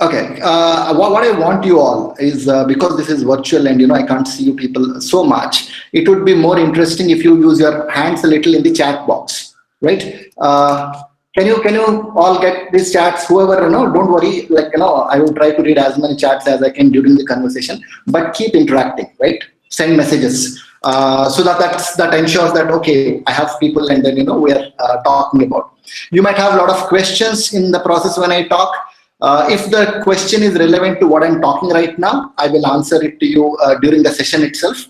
Okay. What I want you all is because this is virtual and I can't see you people so much. It would be more interesting if you use your hands a little in the chat box, right? Can you all get these chats? Whoever don't worry. Like I will try to read as many chats as I can during the conversation, but keep interacting, right? Send messages. So that ensures that okay, I have people, and then we are talking about. You might have a lot of questions in the process when I talk. If the question is relevant to what I'm talking right now, I will answer it to you during the session itself.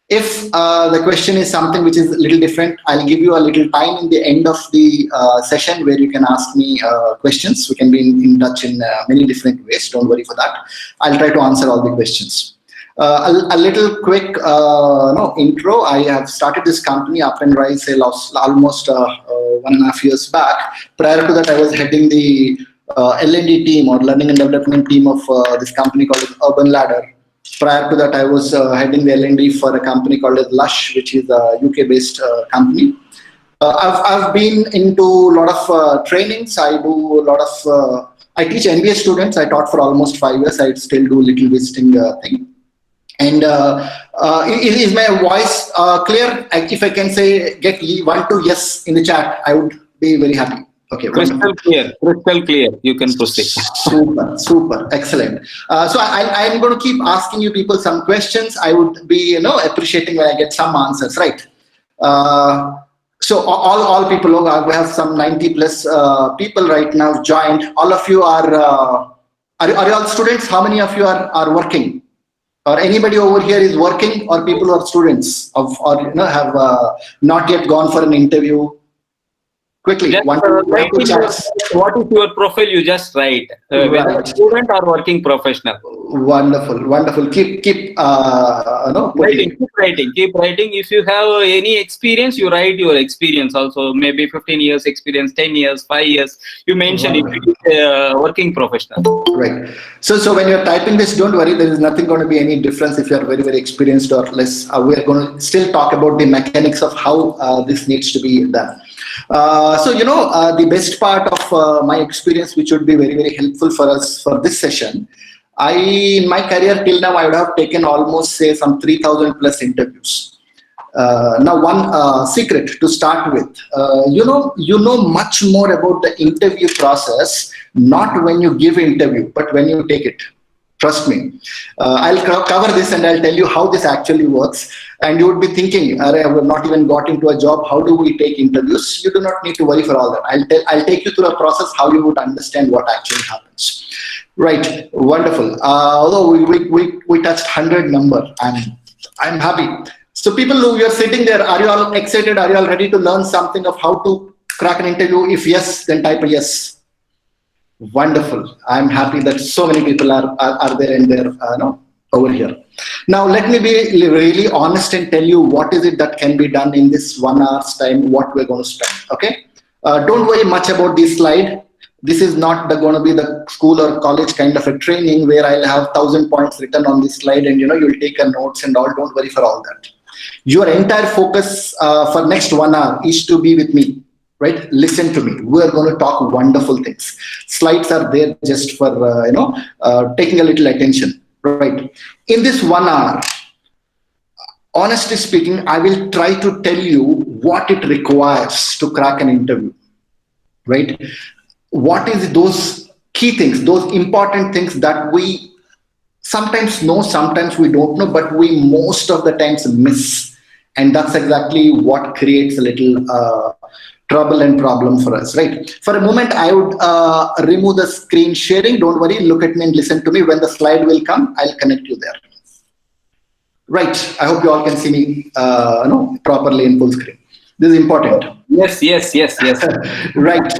If the question is something which is a little different, I'll give you a little time in the end of the session where you can ask me questions. We can be in touch in many different ways. Don't worry for that. I'll try to answer all the questions. A little quick no intro. I have started this company Up and Rise almost 1.5 years back. Prior to that, I was heading the L&D team or learning and development team of this company called Urban Ladder. Prior to that, I was heading the L&D for a company called Lush, which is a UK-based company. I've been into a lot of trainings. I do a lot of. I teach MBA students. I taught for almost 5 years. I still do little visiting thing. And is my voice clear? If I can say get 1 to yes in the chat, I would be very happy. Okay, crystal clear. Crystal clear. You can proceed. Super, excellent. So I'm going to keep asking you people some questions. I would be appreciating when I get some answers, right? So all people, we have some 90 plus people right now joined. All of you are you all students? How many of you are working? Or anybody over here is working, or people who are students or have not yet gone for an interview? Quickly, just, one two chats. What is your profile? You just write whether student or working professional. Wonderful. Keep Keep writing. If you have any experience, you write your experience also. Maybe 15 years experience, 10 years, 5 years. You mention if it is working professional. Right. So when you're typing this, don't worry. There is nothing going to be any difference if you are very, very experienced or less. We are going to still talk about the mechanics of how this needs to be done. So the best part of my experience, which would be very, very helpful for us for this session. In my career till now, I would have taken almost say some 3,000 plus interviews. Now, one secret to start with, you know much more about the interview process, not when you give interview, but when you take it. Trust me. I'll cover this and I'll tell you how this actually works. And you would be thinking, I have not even got into a job. How do we take interviews? You do not need to worry for all that. I'll take you through a process how you would understand what actually happens. Right. Wonderful. Although we touched 100 number, I'm happy. So people who are sitting there, are you all excited? Are you all ready to learn something of how to crack an interview? If yes, then type a yes. Wonderful. I'm happy that so many people are there and they're over here. Now let me be really honest and tell you what is it that can be done in this 1 hour's time, what we're going to spend. Okay. Don't worry much about this slide. This is not going to be the school or college kind of a training where I'll have 1,000 points written on this slide and you'll take a notes and all. Don't worry for all that. Your entire focus for next 1 hour is to be with me. Right? Listen to me. We're going to talk wonderful things. Slides are there just for, taking a little attention. Right? In this 1 hour, honestly speaking, I will try to tell you what it requires to crack an interview. Right? What is those key things, those important things that we sometimes know, sometimes we don't know, but we most of the times miss. And that's exactly what creates a little trouble and problem for us, right? For a moment, I would remove the screen sharing. Don't worry, look at me and listen to me. When the slide will come, I'll connect you there. Right, I hope you all can see me properly in full screen. This is important. Yes. Right.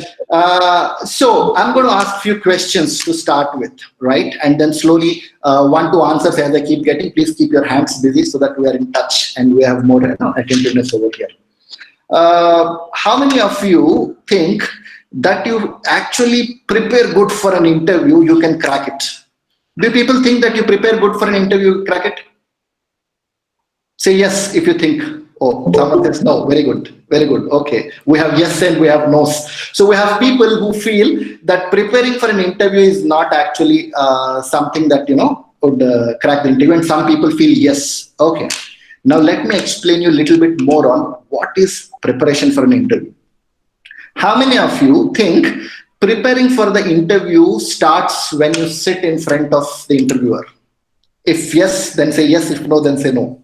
So I'm going to ask a few questions to start with, right? And then slowly, 1 2 answers as I keep getting. Please keep your hands busy so that we are in touch and we have more attentiveness over here. How many of you think that you actually prepare good for an interview, you can crack it? Do people think that you prepare good for an interview, you crack it? Say yes if you think. Oh, someone says no. Very good. Very good. Okay. We have yes and we have no's. So we have people who feel that preparing for an interview is not actually something that, would crack the interview. And some people feel yes. Okay. Now let me explain you a little bit more on what is preparation for an interview. How many of you think preparing for the interview starts when you sit in front of the interviewer? If yes, then say yes. If no, then say no.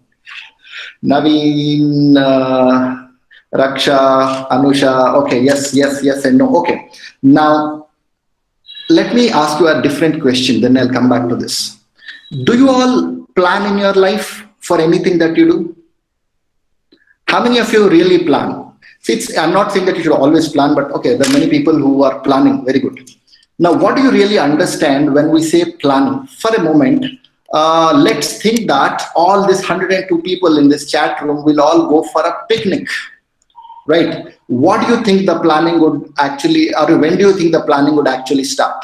Naveen, Raksha, Anusha. Okay, yes, yes, yes, and no. Okay. Now, let me ask you a different question, then I'll come back to this. Do you all plan in your life for anything that you do? How many of you really plan? See, I'm not saying that you should always plan, but okay, there are many people who are planning. Very good. Now, what do you really understand when we say planning? For a moment, let's think that all these 102 people in this chat room will all go for a picnic, right? What do you think the planning would actually, or when do you think the planning would actually start?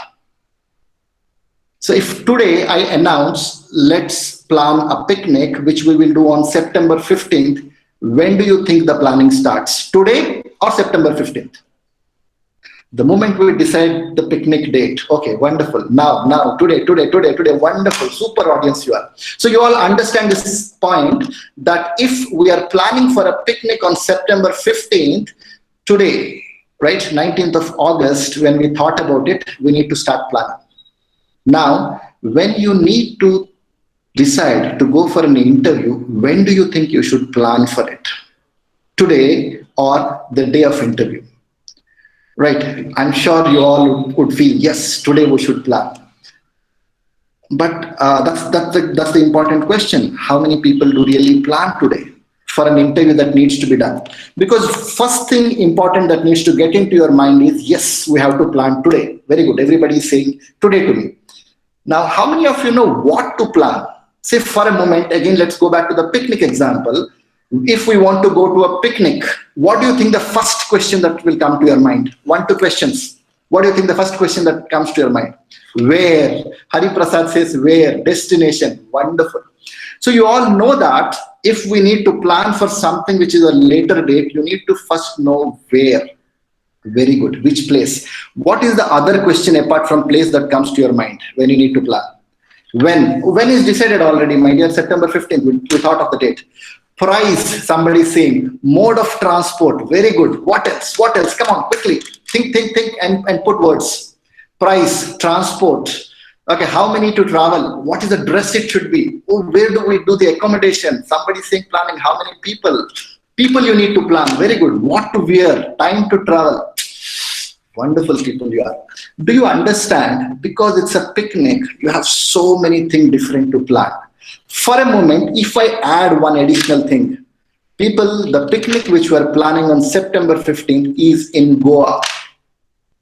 So if today I announce, let's plan a picnic, which we will do on September 15th, when do you think the planning starts? Today or September 15th? The moment we decide the picnic date. Okay, wonderful. Now, today, wonderful, super audience you are. So you all understand this point that if we are planning for a picnic on September 15th, today, right, 19th of August, when we thought about it, we need to start planning. Now, when you need to decide to go for an interview, when do you think you should plan for it? Today or the day of interview? Right. I'm sure you all would feel, yes, today we should plan. But that's the important question. How many people do really plan today for an interview that needs to be done? Because first thing important that needs to get into your mind is, yes, we have to plan today. Very good. Everybody is saying today to me. Now, how many of you know what to plan? Say for a moment, again, let's go back to the picnic example. If we want to go to a picnic, what do you think the first question that will come to your mind? 1, 2 questions. What do you think the first question that comes to your mind? Where? Hari Prasad says where? Destination. Wonderful. So you all know that if we need to plan for something which is a later date, you need to first know where. Very good. Which place? What is the other question apart from place that comes to your mind when you need to plan? When is decided already, my dear? September 15th, we thought of the date. Price, somebody is saying. Mode of transport, very good. What else? What else? Come on, quickly. Think, and put words. Price, transport. Okay, how many to travel? What is the dress it should be? Oh, where do we do the accommodation? Somebody saying planning. How many people? People you need to plan. Very good. What to wear? Time to travel. Wonderful people you are. Do you understand? Because it's a picnic, you have so many things different to plan. For a moment, if I add one additional thing, people, the picnic which we are planning on September 15th is in Goa.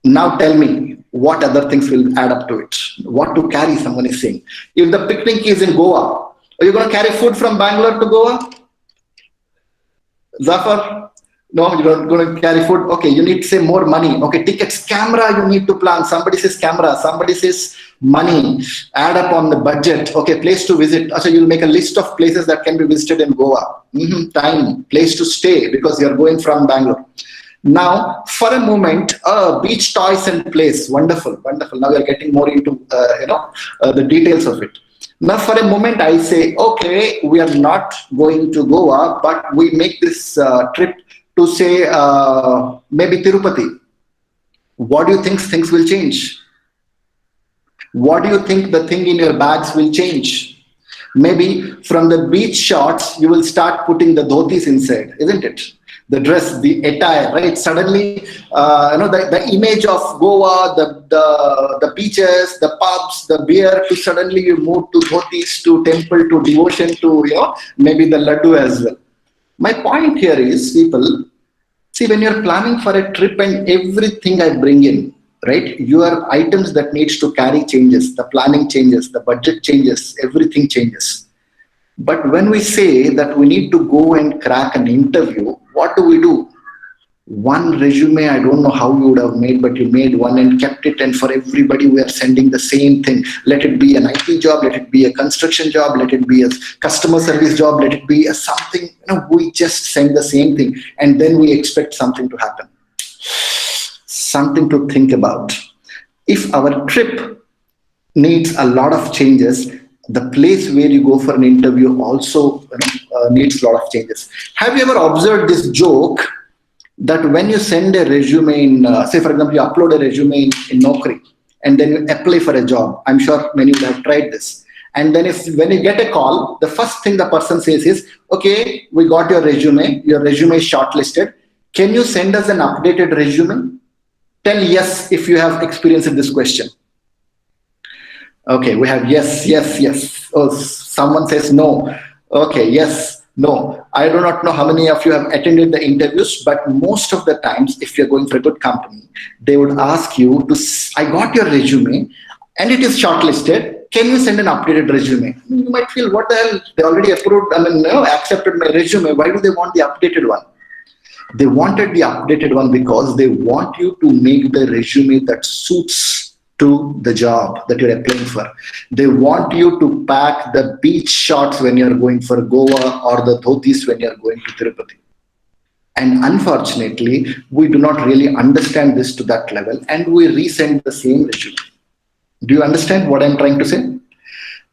Now tell me what other things will add up to it. What to carry, someone is saying. If the picnic is in Goa, are you going to carry food from Bangalore to Goa? Zafar? No, you're going to carry food. Okay, you need to say more money. Okay, tickets, camera, you need to plan. Somebody says camera, somebody says money. Add up on the budget. Okay, place to visit. So you'll make a list of places that can be visited in Goa. Time, place to stay because you're going from Bangalore. Now, for a moment, beach toys and place. Wonderful, wonderful. Now we are getting more into the details of it. Now, for a moment, I say, okay, we are not going to Goa, but we make this trip to say maybe Tirupati. What do you think things will change? What do you think the thing in your bags will change? Maybe from the beach shots, you will start putting the dhotis inside, isn't it? The dress, the attire, right? Suddenly, the image of Goa, the beaches, the pubs, the beer, to suddenly you move to dhotis, to temple, to devotion, to maybe the laddu as well. My point here is, people, see, when you're planning for a trip and everything I bring in, right, your items that needs to carry changes, the planning changes, the budget changes, everything changes. But when we say that we need to go and crack an interview, what do? One resume, I don't know how you would have made, but you made one and kept it, and for everybody we are sending the same thing. Let it be an IT job, let it be a construction job, let it be a customer service job, let it be a something, we just send the same thing, and then we expect something to happen. Something to think about. If our trip needs a lot of changes, the place where you go for an interview also needs a lot of changes. Have you ever observed this joke that when you send a resume in, say for example, you upload a resume in Naukri and then you apply for a job? I'm sure many would have tried this. And then if when you get a call, the first thing the person says is, okay, we got your resume is shortlisted. Can you send us an updated resume? Tell yes if you have experience in this question. Okay, we have yes, yes, yes. Oh, someone says no. Okay, yes, no. I do not know how many of you have attended the interviews, but most of the times, if you're going for a good company, they would ask you to, I got your resume and it is shortlisted. Can you send an updated resume? You might feel, what the hell? They already approved, accepted my resume. Why do they want the updated one? They wanted the updated one because they want you to make the resume that suits to the job that you're applying for. They want you to pack the beach shorts when you're going for Goa or the dhotis when you're going to Tirupati. And unfortunately, we do not really understand this to that level and we resend the same resume. Do you understand what I'm trying to say?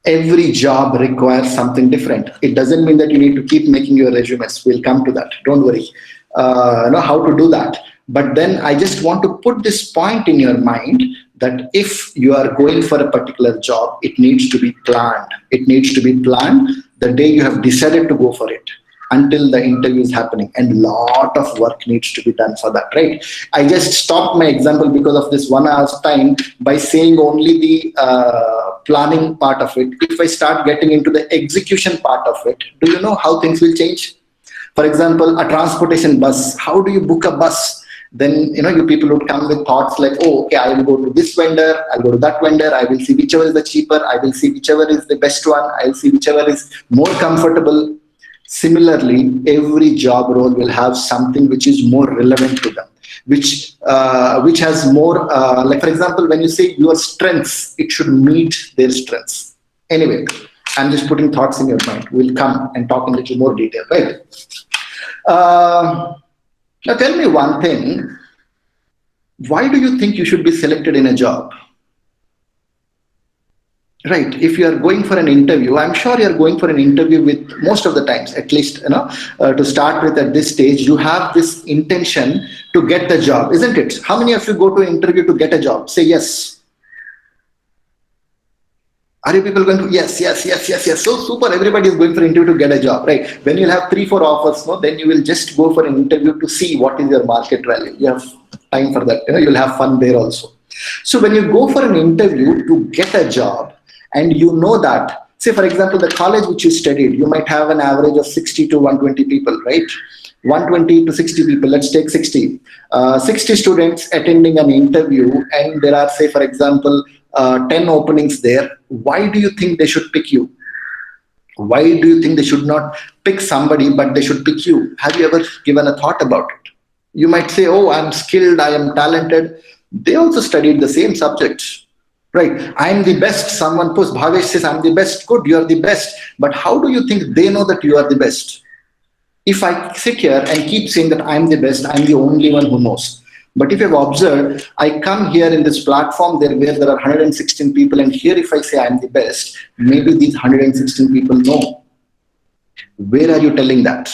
Every job requires something different. It doesn't mean that you need to keep making your resumes. We'll come to that. Don't worry. Know how to do that. But then I just want to put this point in your mind that if you are going for a particular job, it needs to be planned. It needs to be planned the day you have decided to go for it until the interview is happening, and lot of work needs to be done for that, right? I just stopped my example because of this 1 hour's time by saying only the planning part of it. If I start getting into the execution part of it, do you know how things will change? For example, a transportation bus. How do you book a bus? Then you people would come with thoughts like, oh, okay, I will go to this vendor, I'll go to that vendor, I will see whichever is the cheaper, I will see whichever is the best one, I'll see whichever is more comfortable. Similarly, every job role will have something which is more relevant to them, which has more, like for example, when you say your strengths, it should meet their strengths. Anyway, I'm just putting thoughts in your mind. We'll come and talk in a little more detail, right? Now tell me one thing. Why do you think you should be selected in a job? Right. If you are going for an interview, I'm sure you are going for an interview with, most of the times, at least, to start with at this stage, you have this intention to get the job, isn't it? How many of you go to an interview to get a job? Say yes. Are you people going to, yes, yes, yes, yes, yes. So super, everybody is going for an interview to get a job, right? When you'll have 3-4 offers, no, then you will just go for an interview to see what is your market value. You have time for that, you'll have fun there also. So when you go for an interview to get a job, and you know that, say for example, the college which you studied, you might have an average of 60 to 120 people, right? 120 to 60 people, let's take 60. 60 students attending an interview, and there are, say for example, 10 openings there. Why do you think they should pick you? Why do you think they should not pick somebody, but they should pick you? Have you ever given a thought about it? You might say, oh, I'm skilled, I am talented. They also studied the same subjects. Right, I'm the best. Someone posts, Bhavesh says, I'm the best. Good, you're the best. But how do you think they know that you are the best? If I sit here and keep saying that I'm the best, I'm the only one who knows. But if you've observed, I come here in this platform where there are 116 people, and here if I say I'm the best, maybe these 116 people know. Where are you telling that?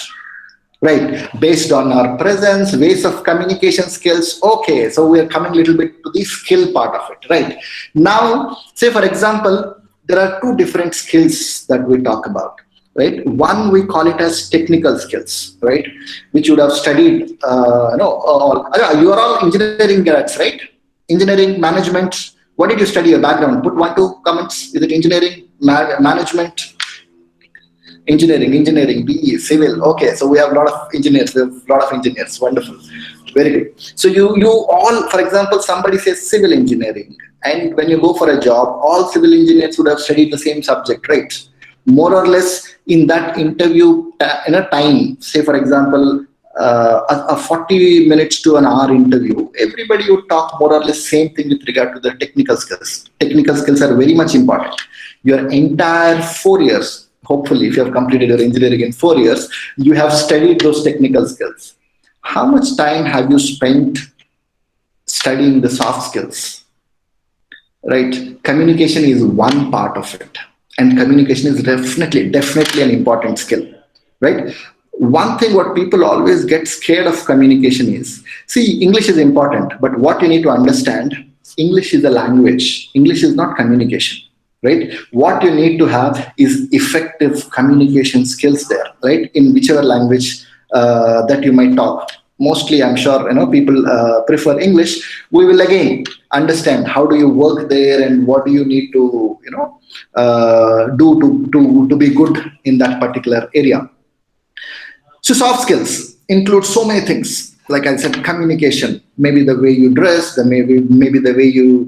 Right, based on our presence, ways of communication skills. Okay, so we are coming a little bit to the skill part of it, right? Now, say for example, there are 2 different skills that we talk about, right? One, we call it as technical skills, right? Which you would have studied, you are all engineering grads, right? Engineering, management. What did you study, your background? Put 1-2 comments. Is it engineering, management? Engineering, BE, civil. Okay, so we have a lot of engineers. Wonderful, very good. So you all, for example, somebody says civil engineering, and when you go for a job, all civil engineers would have studied the same subject, right? More or less in that interview in a time. Say for example, a 40 minutes to an hour interview, everybody would talk more or less same thing with regard to the technical skills. Technical skills are very much important. Your entire 4 years, hopefully, if you have completed your engineering in 4 years, you have studied those technical skills. How much time have you spent studying the soft skills? Right? Communication is one part of it, and communication is definitely an important skill, right? One thing what people always get scared of communication is, see, English is important, but what you need to understand, English is a language. English is not communication, right? What you need to have is effective communication skills there, right? In whichever language that you might talk. Mostly, I'm sure people prefer English. We will again understand how do you work there and what do you need to do to be good in that particular area. So soft skills include so many things. Like I said, communication, maybe the way you dress, maybe the way you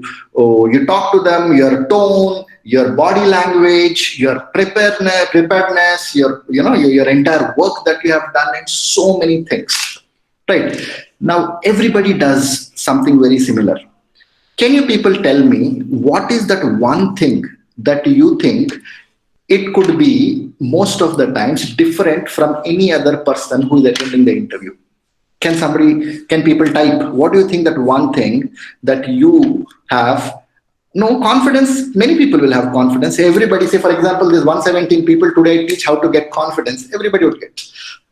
talk to them, your tone, your body language, your preparedness, your entire work that you have done, and so many things. Right. Now everybody does something very similar. Can you people tell me what is that one thing that you think it could be most of the times different from any other person who is attending the interview? Can people type, what do you think that one thing that you have? No, confidence, many people will have confidence. Everybody, say for example, there's 117 people today, teach how to get confidence. Everybody would get.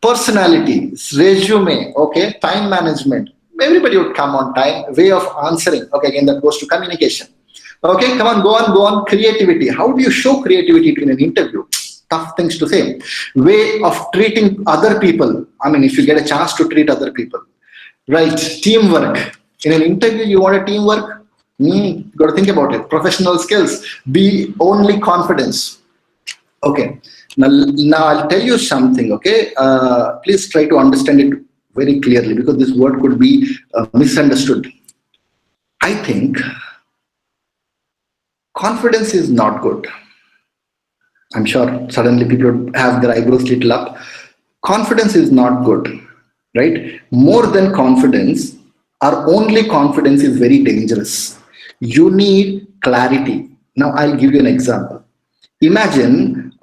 Personality, resume, okay, time management. Everybody would come on time, way of answering. Okay, again, that goes to communication. Okay, come on, go on. Creativity. How do you show creativity in an interview? Tough things to say. Way of treating other people. I mean, if you get a chance to treat other people. Right, teamwork. In an interview, you want a teamwork? Got to think about it. Professional skills. Be only confidence. Okay. Now I'll tell you something. Okay. Please try to understand it very clearly because this word could be misunderstood. I think confidence is not good. I'm sure suddenly people would have their eyebrows little up. Confidence is not good, right? More than confidence, our only confidence is very dangerous. You need clarity. Now I'll give you an example. Imagine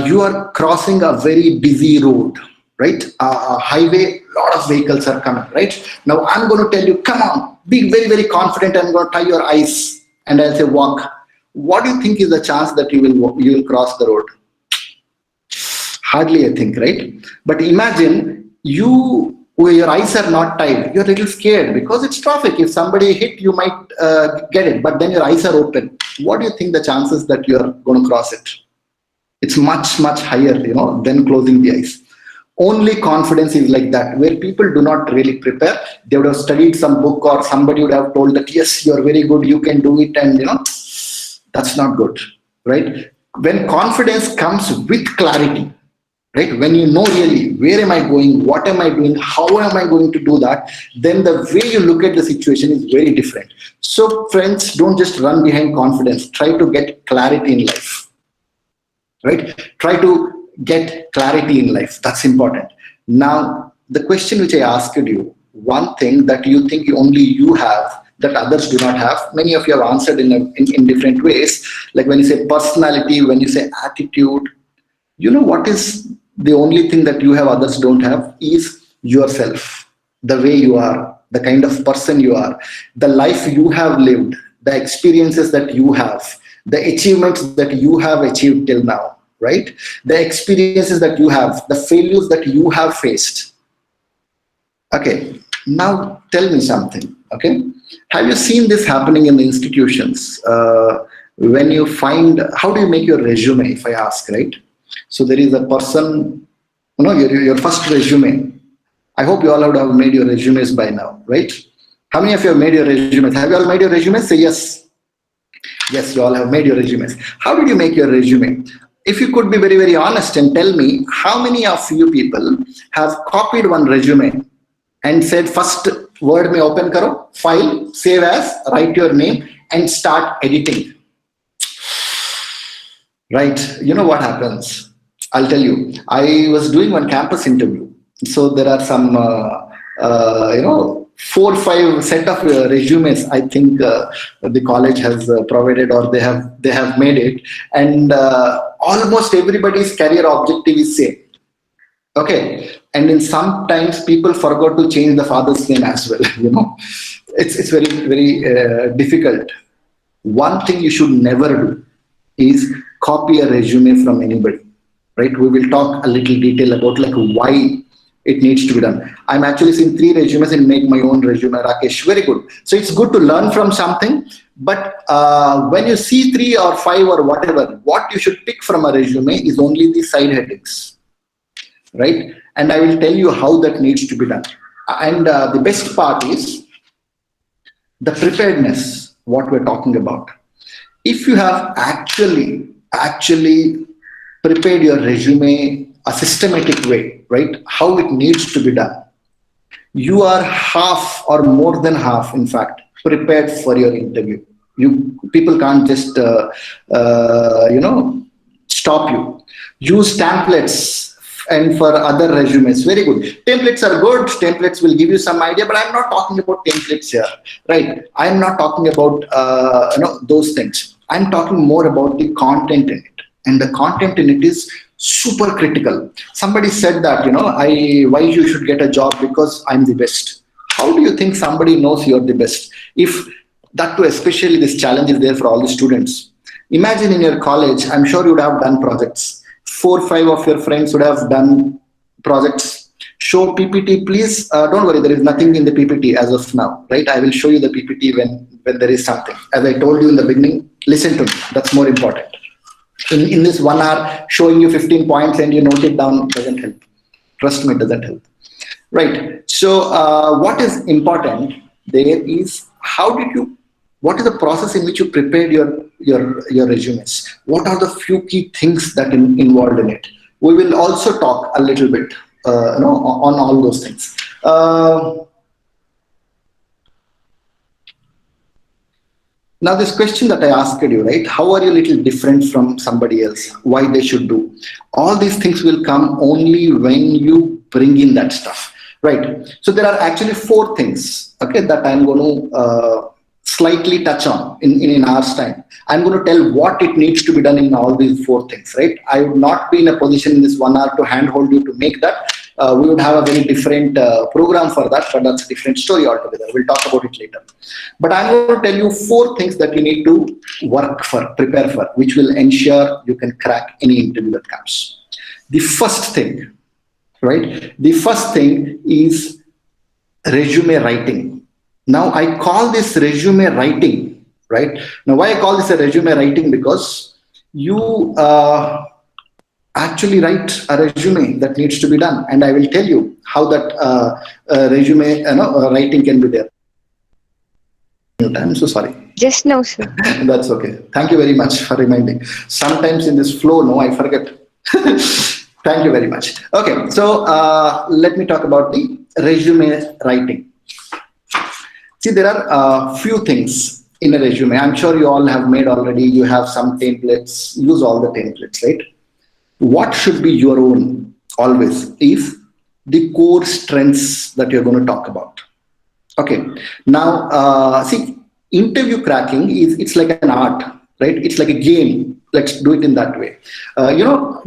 you are crossing a very busy road, right? A highway, lot of vehicles are coming, right? Now I'm going to tell you, come on, be very, very confident. I'm going to tie your eyes and I'll say walk. What do you think is the chance that you will cross the road? Hardly, I think, right? But imagine your eyes are not tied. You're a little scared because it's traffic. If somebody hit, you might get it, but then your eyes are open. What do you think the chances that you're going to cross it? It's much, much higher, than closing the eyes. Only confidence is like that, where people do not really prepare. They would have studied some book or somebody would have told that, yes, you're very good, you can do it. And, that's not good, right? When confidence comes with clarity, right? When you know really where am I going, what am I doing, how am I going to do that, then the way you look at the situation is very different. So friends, don't just run behind confidence. Try to get clarity in life, right? Try to get clarity in life. That's important. Now, the question which I asked you, one thing that you think only you have that others do not have, many of you have answered in different ways. Like when you say personality, when you say attitude, what is the only thing that you have others don't have is yourself, the way you are, the kind of person you are, the life you have lived, the experiences that you have, the achievements that you have achieved till now, right? The experiences that you have, the failures that you have faced. Okay, now tell me something, okay? Have you seen this happening in the institutions? When you find, how do you make your resume, if I ask, right? So there is a person, your first resume. I hope you all would have made your resumes by now, right? How many of you have made your resumes? Have you all made your resumes? Say yes. Yes, you all have made your resumes. How did you make your resume? If you could be very, very honest and tell me how many of you people have copied one resume and said, first word may open karo, file, save as, write your name and start editing. Right? You know what happens? I'll tell you. I was doing one campus interview So there are some, 4 5 set of resumes. I think the college has provided, or they have made it, and almost everybody's career objective is same. Okay, and then sometimes people forgot to change the father's name as well. It's very difficult. One thing you should never do is copy a resume from anybody, right? We will talk a little detail about like why it needs to be done. I'm actually seeing 3 resumes and make my own resume, Rakesh. Very good. So it's good to learn from something, but when you see 3 or 5 or whatever, what you should pick from a resume is only the side headings, right? And I will tell you how that needs to be done. And the best part is the preparedness, what we're talking about. If you have actually prepared your resume a systematic way, right? How it needs to be done, you are half or more than half, in fact, prepared for your interview. You people can't just stop you. Use templates and for other resumes. Very good. Templates are good. Templates will give you some idea, but I'm not talking about templates here, right? I'm not talking about those things. I'm talking more about the content in it, and the content in it is super critical. Somebody said that I why you should get a job because I'm the best. How do you think somebody knows you're the best? If that too, especially this challenge is there for all the students. Imagine in your college, I'm sure you would have done projects. 4 5 of your friends would have done projects. Show PPT, please. Don't worry, there is nothing in the PPT as of now, right? I will show you the PPT when there is something. As I told you in the beginning, listen to me. That's more important. In this 1 hour, showing you 15 points and you note it down doesn't help. Trust me, it doesn't help. Right. So what is important there is what is the process in which you prepared your resumes? What are the few key things that involved in it? We will also talk a little bit on all those things. Now, this question that I asked you, right? How are you a little different from somebody else? Why they should do? All these things will come only when you bring in that stuff, right? So there are actually 4 things, okay, that I'm going to slightly touch on in hours time. I'm going to tell what it needs to be done in all these 4 things, right? I would not be in a position in this 1 hour to handhold you to make that. We would have a very different program for that, but that's a different story altogether. We'll talk about it later. But I'm going to tell you 4 things that you need to work for, prepare for, which will ensure you can crack any interview that comes. The first thing, right? The first thing is resume writing. Now, I call this resume writing, right? Now, why I call this a resume writing? Because you actually write a resume that needs to be done, and I will tell you how that resume writing can be there. I'm so sorry. Just now, sir. That's okay. Thank you very much for reminding. Sometimes in this flow, no, I forget. Thank you very much. Okay, so let me talk about the resume writing. See, there are a few things in a resume. I'm sure you all have made already. You have some templates. Use all the templates, right? What should be your own always is the core strengths that you're going to talk about. Okay. Now, see, interview cracking it's like an art, right? It's like a game. Let's do it in that way.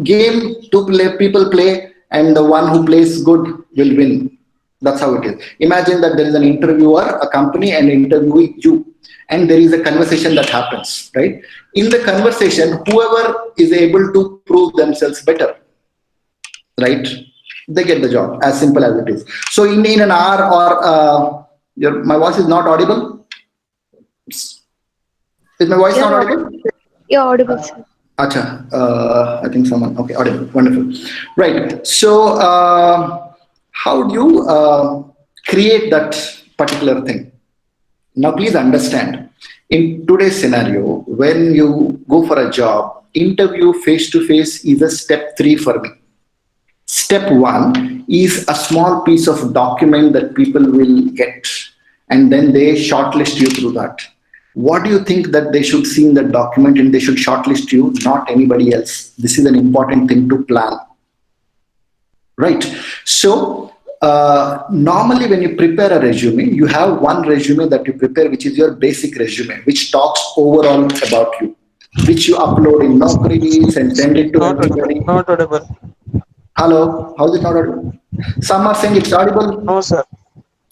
Game to play, people play, and the one who plays good will win. That's how it is. Imagine that there is an interviewer, a company, and interviewing you, and there is a conversation that happens, right? In the conversation, whoever is able to prove themselves better, right, they get the job. As simple as it is. So in an hour, or my voice is not audible. Is my voice not audible? You're audible, sir. Acha, I think someone. Okay, audible. Wonderful. Right. So how do you create that particular thing? Now, please understand, in today's scenario, when you go for a job, interview face-to-face is a step 3 for me. Step 1 is a small piece of document that people will get, and then they shortlist you through that. What do you think that they should see in that document, and they should shortlist you, not anybody else? This is an important thing to plan. Right. So normally when you prepare a resume, you have one resume that you prepare, which is your basic resume, which talks overall about you, which you upload in Naukri and send it to Not audible. everybody. Not audible. Hello, how's it not audible? Some are saying it's audible. No, sir.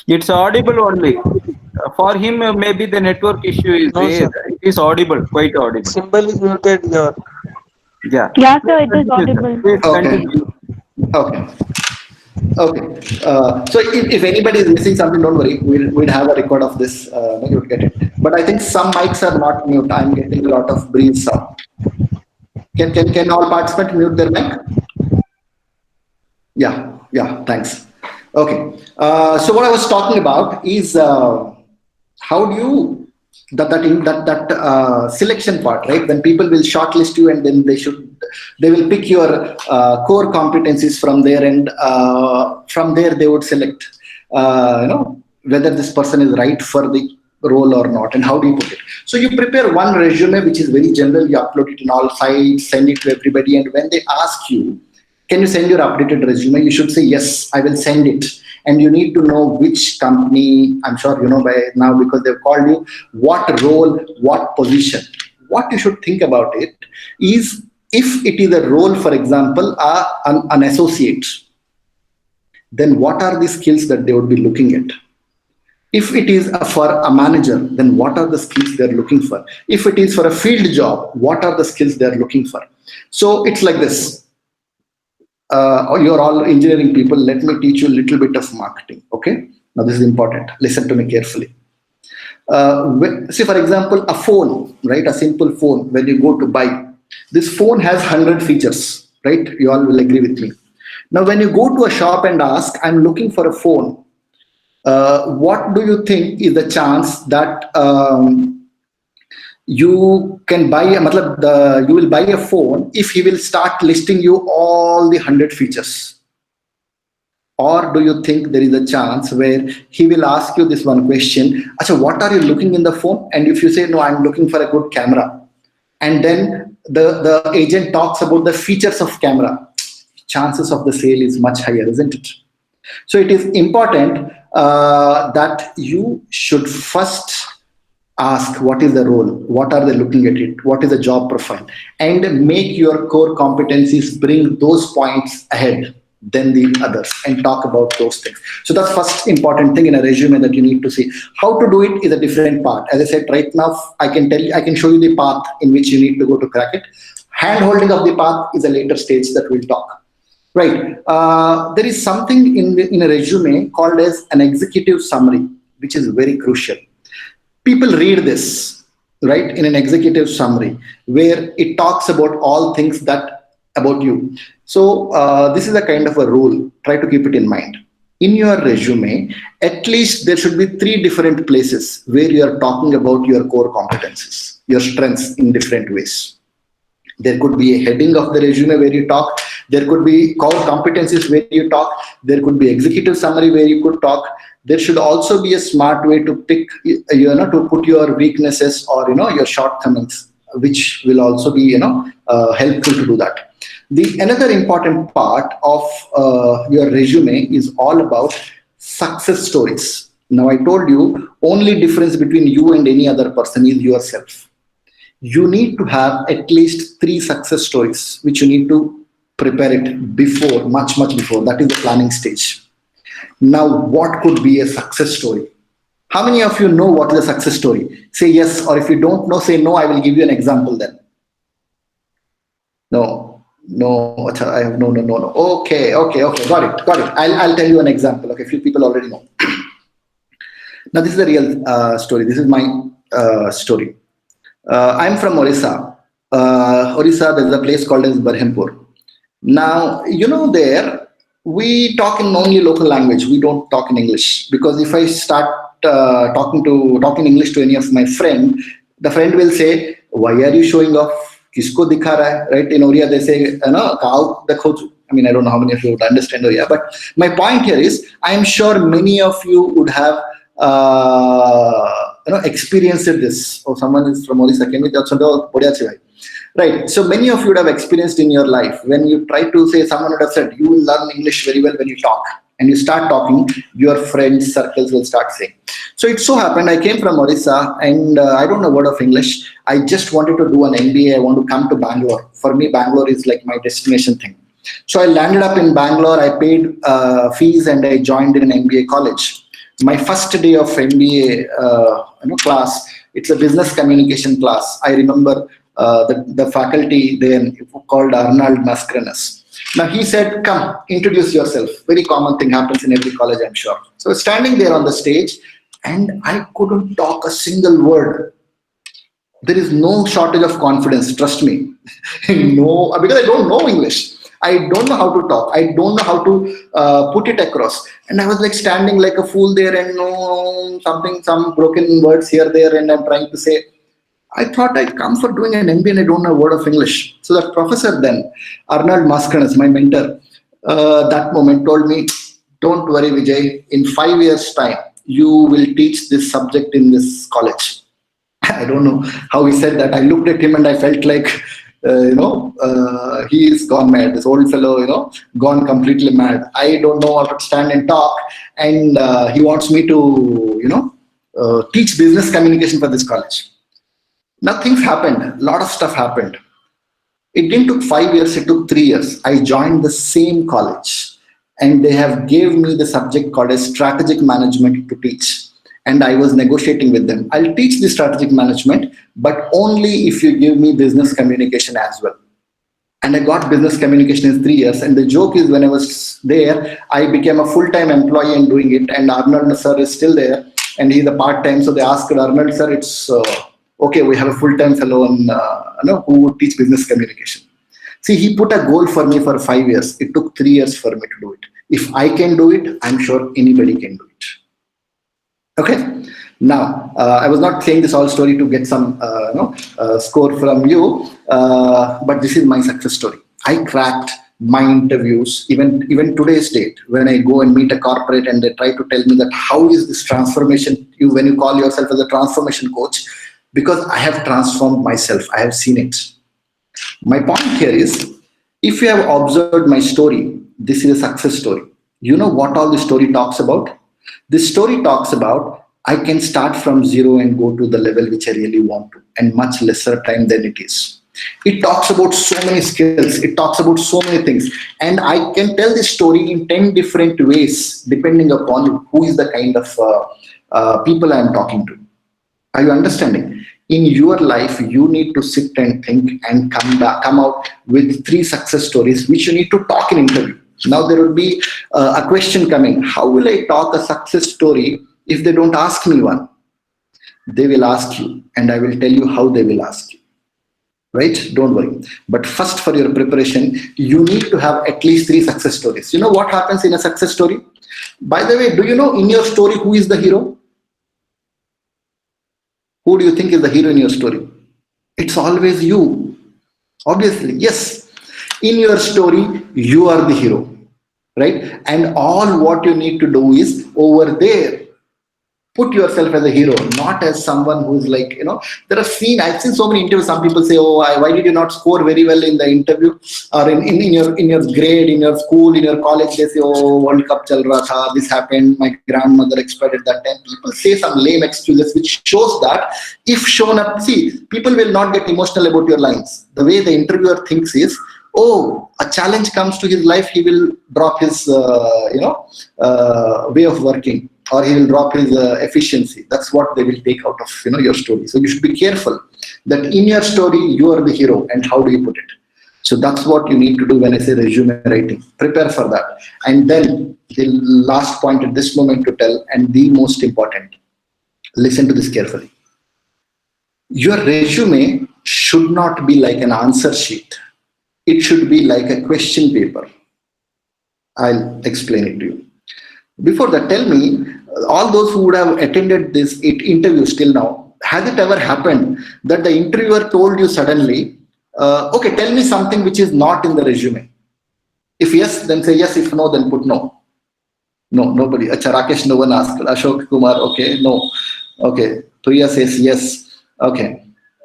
It's audible only. For him, maybe the network issue is No, there. sir. It is audible, quite audible. Symbol is muted here. Yeah. Yeah, Please sir, it is continue, sir. audible. Please Okay. continue. Okay. Okay. So if anybody is missing something, don't worry. We'll have a record of this. You'll get it. But I think some mics are not mute. I'm getting a lot of breeze sound. Can all participants mute their mic? Yeah. Yeah. Thanks. Okay. So what I was talking about is how do you that selection part, right? When people will shortlist you, and then they will pick your core competencies from there, and from there they would select whether this person is right for the role or not, and how do you put it. So you prepare one resume which is very general, you upload it in all sites, send it to everybody, and when they ask you, can you send your updated resume, you should say yes, I will send it. And you need to know which company. I'm sure you know by now because they've called you, what role, what position. What you should think about it is, if it is a role, for example, an associate, then what are the skills that they would be looking at? If it is for a manager, then what are the skills they're looking for? If it is for a field job, what are the skills they're looking for? So it's like this. You're all engineering people. Let me teach you a little bit of marketing. Okay. Now this is important. Listen to me carefully. See, for example, a phone, right? A simple phone. When you go to buy, this phone has 100 features, right? You all will agree with me. Now, when you go to a shop and ask, I'm looking for a phone, what do you think is the chance that you can buy you will buy a phone if he will start listing you all the 100 features? Or do you think there is a chance where he will ask you this one question, Acha, what are you looking in the phone? And if you say, no, I'm looking for a good camera, and then the agent talks about the features of camera, chances of the sale is much higher, isn't it? So it is important that you should first ask what is the role, what are they looking at it, what is the job profile, and make your core competencies bring those points ahead than the others, and talk about those things. So that's first important thing in a resume that you need to see. How to do it is a different part. As I said, right now I can show you the path in which you need to go to crack it. Hand holding of the path is a later stage that we'll talk. Right. There is something in a resume called as an executive summary, which is very crucial. People read this, right, in an executive summary where it talks about all things that about you. So this is a kind of a rule. Try to keep it in mind. In your resume, at least there should be 3 different places where you are talking about your core competencies, your strengths in different ways. There could be a heading of the resume where you talk. There could be core competencies where you talk. There could be executive summary where you could talk. There should also be a smart way to pick, to put your weaknesses or, your shortcomings, which will also be, helpful to do that. The another important part of your resume is all about success stories. Now, I told you, only difference between you and any other person is yourself. You need to have at least 3 success stories, which you need to prepare it before, much before. That is the planning stage. Now, what could be a success story? How many of you know what is a success story? Say yes, or if you don't know, say no. I will give you an example then. No, I have no. Okay, got it. I'll tell you an example. Okay, few people already know. Now, this is a real story. This is my story. I'm from Orissa. Orissa, there's a place called as Berhampur. Now, there we talk in only local language. We don't talk in English, because if I start talking English to any of my friend, the friend will say, "Why are you showing off? Kisko dikha raha hai?" Right? In Oriya, they say, "Kao dekho tu." I mean, I don't know how many of you would understand Oriya, but my point here is, I am sure many of you would have experienced this. Or someone is from Orissa. Can we talk about Right. So many of you would have experienced in your life when you try to say, someone would have said, you will learn English very well when you talk. And you start talking, your friends, circles will start saying. So it so happened, I came from Orissa and I don't know a word of English. I just wanted to do an MBA. I want to come to Bangalore. For me, Bangalore is like my destination thing. So I landed up in Bangalore. I paid fees and I joined in an MBA college. My first day of MBA class, it's a business communication class. I remember the faculty then called Arnold Mascarenhas. Now he said, come, introduce yourself. Very common thing happens in every college, I'm sure. So standing there on the stage, and I couldn't talk a single word. There is no shortage of confidence, trust me. No, because I don't know English. I don't know how to talk. I don't know how to put it across. And I was like standing like a fool there and some broken words here, there, and I'm trying to say, I thought I'd come for doing an MBA and I don't know a word of English. So that professor then, Arnold Mascarenhas, my mentor, that moment told me, don't worry, Vijay, in 5 years' time, you will teach this subject in this college. I don't know how he said that. I looked at him and I felt like, he is gone mad. This old fellow, gone completely mad. I don't know how to stand and talk. And he wants me to, teach business communication for this college. Now things happened. A lot of stuff happened. It didn't took 5 years. It took 3 years. I joined the same college and they have gave me the subject called as strategic management to teach. And I was negotiating with them. I'll teach the strategic management, but only if you give me business communication as well. And I got business communication in 3 years. And the joke is when I was there, I became a full-time employee and doing it. And Arnold sir is still there and he's a part-time. So they asked Arnold sir, it's okay, we have a full-time fellow who would teach business communication. See, he put a goal for me for 5 years. It took 3 years for me to do it. If I can do it, I'm sure anybody can do it. Okay. Now, I was not saying this whole story to get some score from you, but this is my success story. I cracked my interviews, even today's date, when I go and meet a corporate and they try to tell me that how is this transformation, when you call yourself as a transformation coach, because I have transformed myself, I have seen it. My point here is, if you have observed my story, this is a success story. You know what all the story talks about? This story talks about I can start from zero and go to the level which I really want to, and much lesser time than it is. It talks about so many skills. It talks about so many things. And I can tell this story in 10 different ways, depending upon who is the kind of people I am talking to. Are you understanding? In your life, you need to sit and think and come out with 3 success stories, which you need to talk in interview. Now there will be a question coming. How will I talk a success story if they don't ask me one? They will ask you, and I will tell you how they will ask you. Right? Don't worry. But first, for your preparation, you need to have at least 3 success stories. You know what happens in a success story? By the way, do you know in your story who is the hero? Who do you think is the hero in your story? It's always you. Obviously, yes. In your story, you are the hero. Right? And all what you need to do is over there, put yourself as a hero, not as someone who's like, I've seen so many interviews. Some people say, oh, why did you not score very well in the interview or in your grade, in your school, in your college? They say, oh, World Cup chal raha tha, this happened, my grandmother expired at that time. People say some lame excuses, which shows that if shown up, see, people will not get emotional about your lines. The way the interviewer thinks is, oh, a challenge comes to his life, he will drop his, way of working, or he will drop his efficiency. That's what they will take out of, your story. So you should be careful that in your story, you are the hero, and how do you put it? So that's what you need to do when I say resume writing. Prepare for that. And then the last point at this moment to tell, and the most important, listen to this carefully. Your resume should not be like an answer sheet. It should be like a question paper. I'll explain it to you. Before that, tell me, all those who would have attended this interview till now, has it ever happened that the interviewer told you suddenly, okay, tell me something which is not in the resume? If yes, then say yes. If no, then put no. No, nobody. Acha, Rakesh, no one asked. Ashok Kumar, okay, no. Okay. Priya says yes. Okay.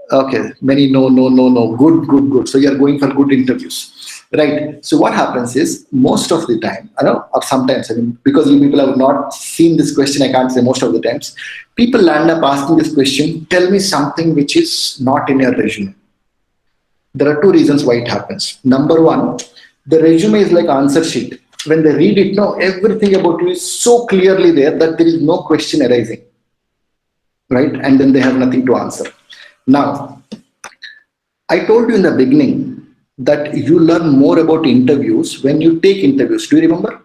Okay, many no, no, no, no. Good, good, good. So you're going for good interviews, right? So what happens is most of the time, I know, or sometimes, I mean, because you people have not seen this question, I can't say most of the times, people land up asking this question, tell me something which is not in your resume. There are two reasons why it happens. Number one, the resume is like answer sheet. When they read it, no, everything about you is so clearly there that there is no question arising, right? And then they have nothing to answer. Now, I told you in the beginning that you learn more about interviews when you take interviews. Do you remember?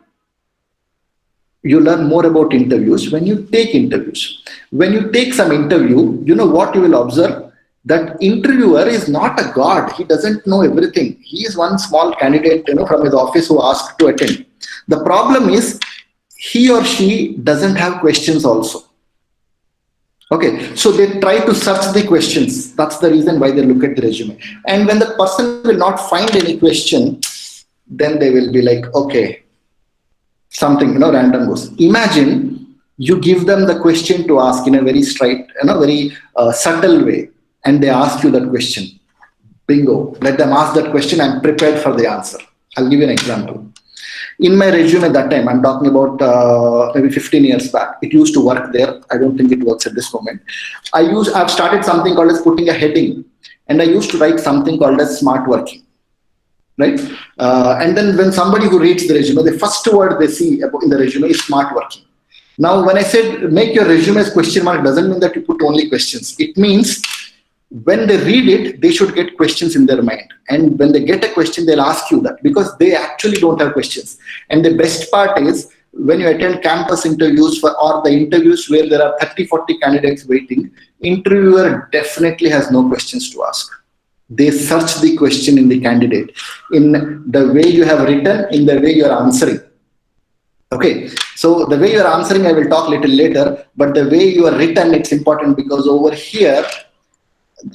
You learn more about interviews when you take interviews. When you take some interview, you know what you will observe? That interviewer is not a god. He doesn't know everything. He is one small candidate, from his office who asked to attend. The problem is he or she doesn't have questions also. Okay, so they try to search the questions. That's the reason why they look at the resume. And when the person will not find any question, then they will be like, okay, something, random goes. Imagine you give them the question to ask in a very straight, very subtle way, and they ask you that question. Bingo, let them ask that question. I'm prepared for the answer. I'll give you an example. In my resume that time, I'm talking about maybe 15 years back, it used to work there. I don't think it works at this moment. I've started something called as putting a heading, and I used to write something called as smart working, right? And then when somebody who reads the resume, the first word they see in the resume is smart working. Now, when I said make your resume as question mark, doesn't mean that you put only questions. It means when they read it, they should get questions in their mind. And when they get a question, they'll ask you that because they actually don't have questions. And the best part is when you attend campus interviews or the interviews where there are 30, 40 candidates waiting, interviewer definitely has no questions to ask. They search the question in the candidate, in the way you have written, in the way you're answering. Okay, so the way you're answering, I will talk little later, but the way you are written, it's important because over here,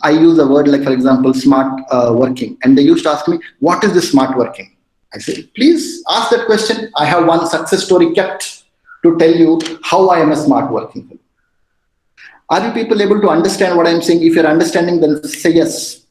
I use a word like, for example, smart working. And they used to ask me, what is this smart working? I say, please ask that question. I have one success story kept to tell you how I am a smart working. Are you people able to understand what I'm saying? If you're understanding, then say yes.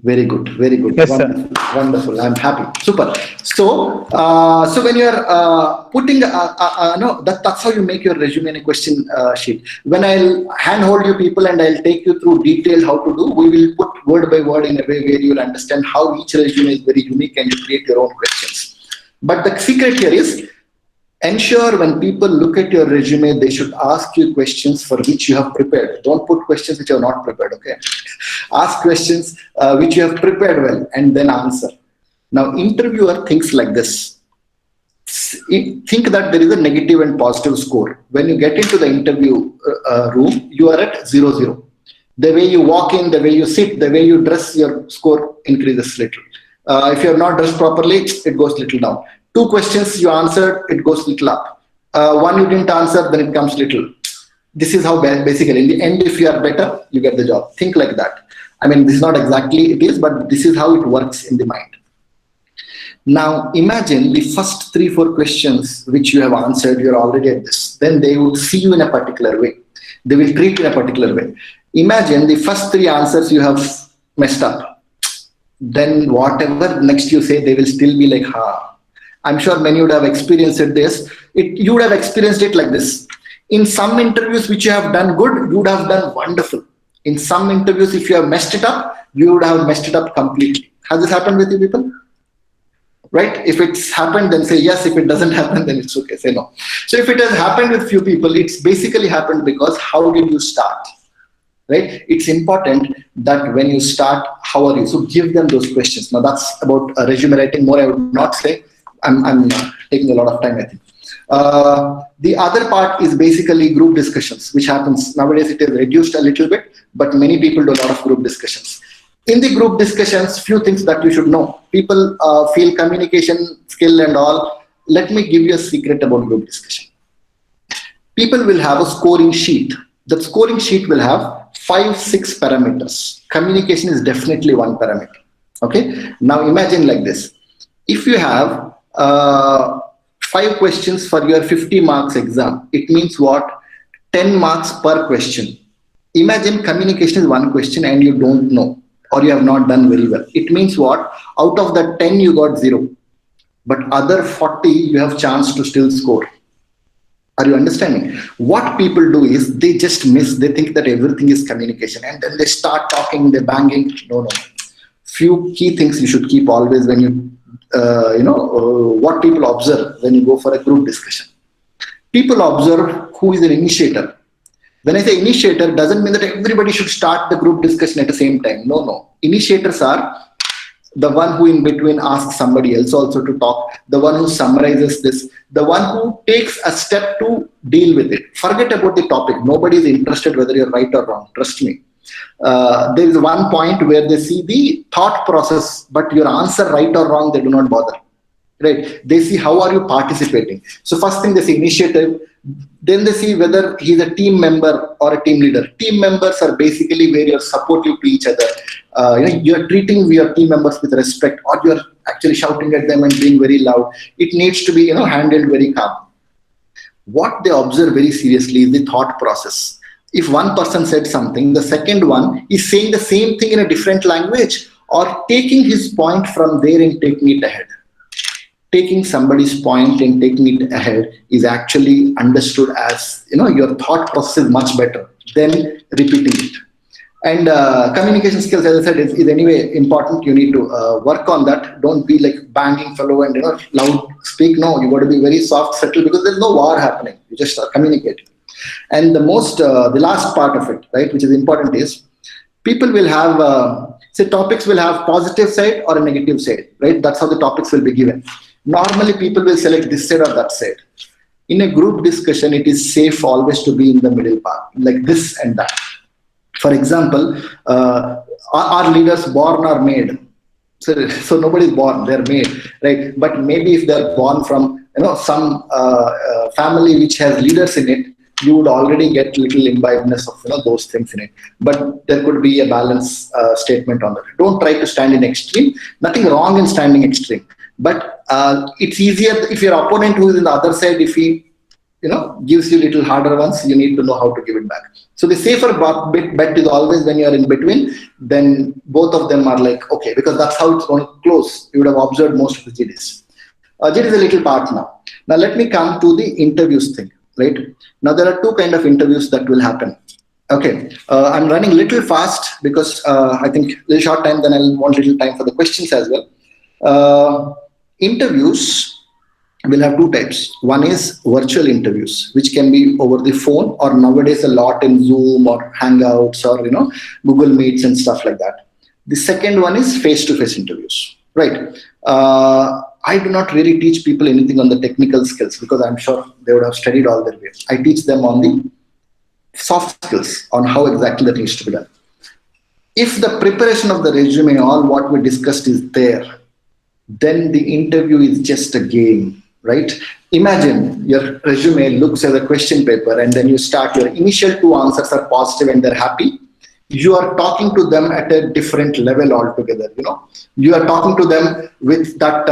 Very good, very good. Yes, wonderful, sir. wonderful. I'm happy. Super. So, so when you're putting, no, that's how you make your resume in a question sheet. When I'll handhold you people and I'll take you through detail how to do, we will put word by word in a way where you'll understand how each resume is very unique and you create your own questions. But the secret here is ensure when people look at your resume, they should ask you questions for which you have prepared. Don't put questions which are not prepared, okay? Ask questions which you have prepared well and then answer. Now, interviewer thinks like this. Think that there is a negative and positive score. When you get into the interview room, you are at 0-0. The way you walk in, the way you sit, the way you dress, your score increases little. If you are not dressed properly, it goes little down. 2 questions you answered, it goes little up. 1 you didn't answer, then it comes little. This is how basically in the end, if you are better, you get the job. Think like that. I mean, this is not exactly it is, but this is how it works in the mind. Now, imagine the first 3-4 questions which you have answered, you're already at this. Then they will see you in a particular way. They will treat you in a particular way. Imagine the first 3 answers you have messed up. Then whatever next you say, they will still be like, ha. I'm sure many would have experienced this. You would have experienced it like this. In some interviews which you have done good, you would have done wonderful. In some interviews, if you have messed it up, you would have messed it up completely. Has this happened with you people? Right? If it's happened, then say yes. If it doesn't happen, then it's okay. Say no. So if it has happened with few people, it's basically happened because how did you start? Right? It's important that when you start, how are you? So give them those questions. Now that's about resume writing. More I would not say. I'm taking a lot of time, I think. The other part is basically group discussions, which happens nowadays. It is reduced a little bit, but many people do a lot of group discussions. In the group discussions, few things that you should know. People feel communication skill and all. Let me give you a secret about group discussion. People will have a scoring sheet. That scoring sheet will have 5-6 parameters. Communication is definitely one parameter. Okay. Now imagine like this. If you have 5 questions for your 50 marks exam, it means what? 10 marks per question. Imagine communication is one question and you don't know or you have not done very well. It means what? Out of the 10 you got 0, but other 40 you have chance to still score. Are you understanding? What people do is they just miss, they think that everything is communication and then they start talking, they're banging. No, no. Few key things you should keep always when you, what people observe when you go for a group discussion. People observe who is an initiator. When I say initiator, doesn't mean that everybody should start the group discussion at the same time. No, no. Initiators are the one who in between asks somebody else also to talk, the one who summarizes this, the one who takes a step to deal with it. Forget about the topic. Nobody is interested whether you're right or wrong. Trust me. There is one point where they see the thought process, but your answer right or wrong, they do not bother. Right? They see how are you participating. So first thing they see initiative, then they see whether he's a team member or a team leader. Team members are basically where you're supportive to each other. You're treating your team members with respect, or you're actually shouting at them and being very loud. It needs to be handled very calm. What they observe very seriously is the thought process. If one person said something, the second one is saying the same thing in a different language or taking his point from there and taking it ahead. Taking somebody's point and taking it ahead is actually understood as, your thought process is much better than repeating it. And communication skills, as I said, is anyway important. You need to work on that. Don't be like banging fellow and loud speak. No, you got to be very soft, subtle, because there's no war happening. You just are communicating. And the last part of it, right, which is important, is people will have topics will have positive side or a negative side, right? That's how the topics will be given. Normally, people will select this side or that side. In a group discussion, it is safe always to be in the middle part, like this and that. For example, are leaders born or made? So nobody's born; they're made, right? But maybe if they're born from some family which has leaders in it, you would already get little imbibedness of those things in it. But there could be a balance statement on that. Don't try to stand in extreme. Nothing wrong in standing extreme. But it's easier if your opponent who is in the other side, if he gives you little harder ones, you need to know how to give it back. So the safer bet is always when you are in between, then both of them are like, okay, because that's how it's going to close. You would have observed most of the GDs. GD is a little part now. Now let me come to the interviews thing, right? Now there are two kind of interviews that will happen. Okay, I'm running little fast because I think little short time, then I'll want little time for the questions as well. Interviews will have two types. One is virtual interviews, which can be over the phone, or nowadays a lot in Zoom or Hangouts or Google Meets and stuff like that. The second one is face-to-face interviews, right? I do not really teach people anything on the technical skills because I'm sure they would have studied all their way. I teach them on the soft skills, on how exactly that needs to be done. If the preparation of the resume, all what we discussed is there, then the interview is just a game, right? Imagine your resume looks as a question paper and then you start, your initial two answers are positive and they're happy. You are talking to them at a different level altogether. You are talking to them with that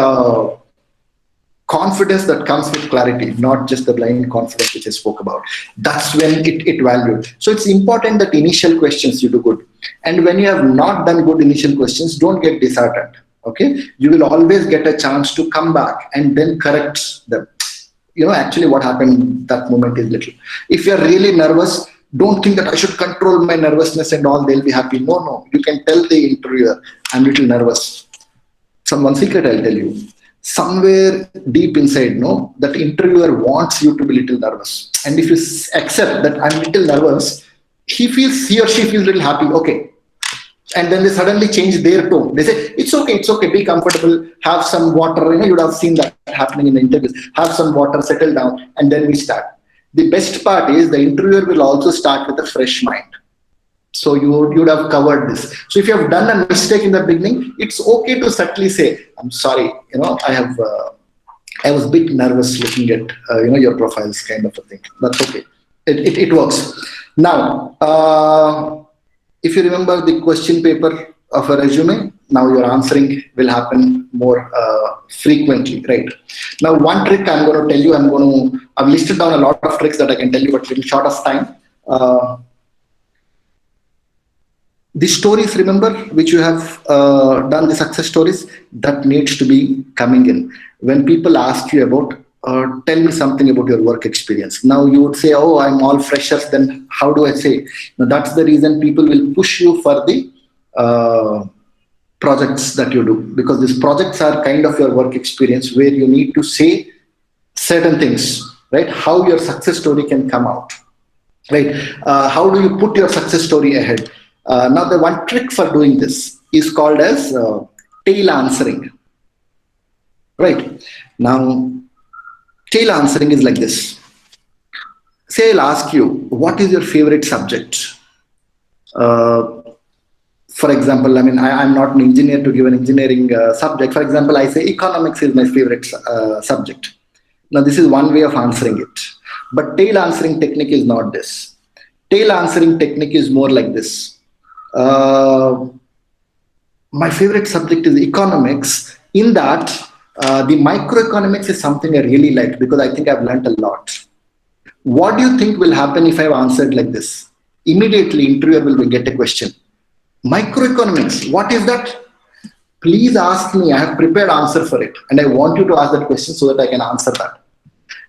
confidence that comes with clarity, not just the blind confidence which I spoke about. That's when it valued. So it's important that initial questions you do good. And when you have not done good initial questions, don't get disheartened. Okay, you will always get a chance to come back and then correct them. Actually what happened that moment is little. If you're really nervous, don't think that I should control my nervousness and all, they'll be happy. No, you can tell the interviewer, I'm a little nervous. One secret I'll tell you. Somewhere deep inside, that interviewer wants you to be little nervous. And if you accept that I'm little nervous, he or she feels little happy. Okay. And then they suddenly change their tone. They say, it's okay, be comfortable, have some water. You would have seen that happening in the interviews. Have some water, settle down, and then we start. The best part is the interviewer will also start with a fresh mind. So you would have covered this. So if you have done a mistake in the beginning, it's okay to subtly say, I'm sorry, I was a bit nervous looking at, your profiles, kind of a thing. That's okay. It works. Now, if you remember the question paper of a resume, now your answering will happen more frequently, right? Now, one trick I'm going to tell you, I've listed down a lot of tricks that I can tell you, but little short of time. the stories, remember, which you have done, the success stories, that needs to be coming in. When people ask you about, tell me something about your work experience. Now you would say, oh, I'm all freshers, then how do I say? Now that's the reason people will push you for the projects that you do, because these projects are kind of your work experience where you need to say certain things, right? How your success story can come out, right? How do you put your success story ahead? Now the one trick for doing this is called as tail answering, right? Now tail answering is like this. Say I'll ask you, what is your favorite subject? uh, for example, I mean, I'm not an engineer to give an engineering subject. For example, I say economics is my favorite subject. Now this is one way of answering it, but tail answering technique is not this. Tail answering technique is more like this. uh, my favorite subject is economics, in that the microeconomics is something I really like because I think I've learned a lot. What do you think will happen if I've answered like this? Immediately interviewer will get a question. Microeconomics, what is that? Please ask me. I have prepared answer for it, and I want you to ask that question so that I can answer that.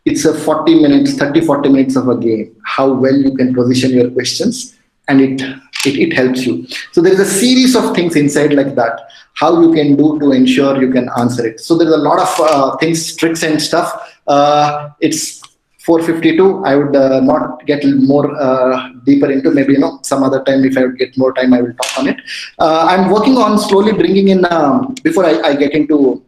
It's a 40 minutes, 30, 40 minutes of a game. How well you can position your questions, and it helps you. So there is a series of things inside like that, how you can do to ensure you can answer it. So there's a lot of things, tricks and stuff. It's 4:52. I would not get more deeper into, maybe some other time. If I would get more time, I will talk on it. I'm working on slowly bringing in, before I get into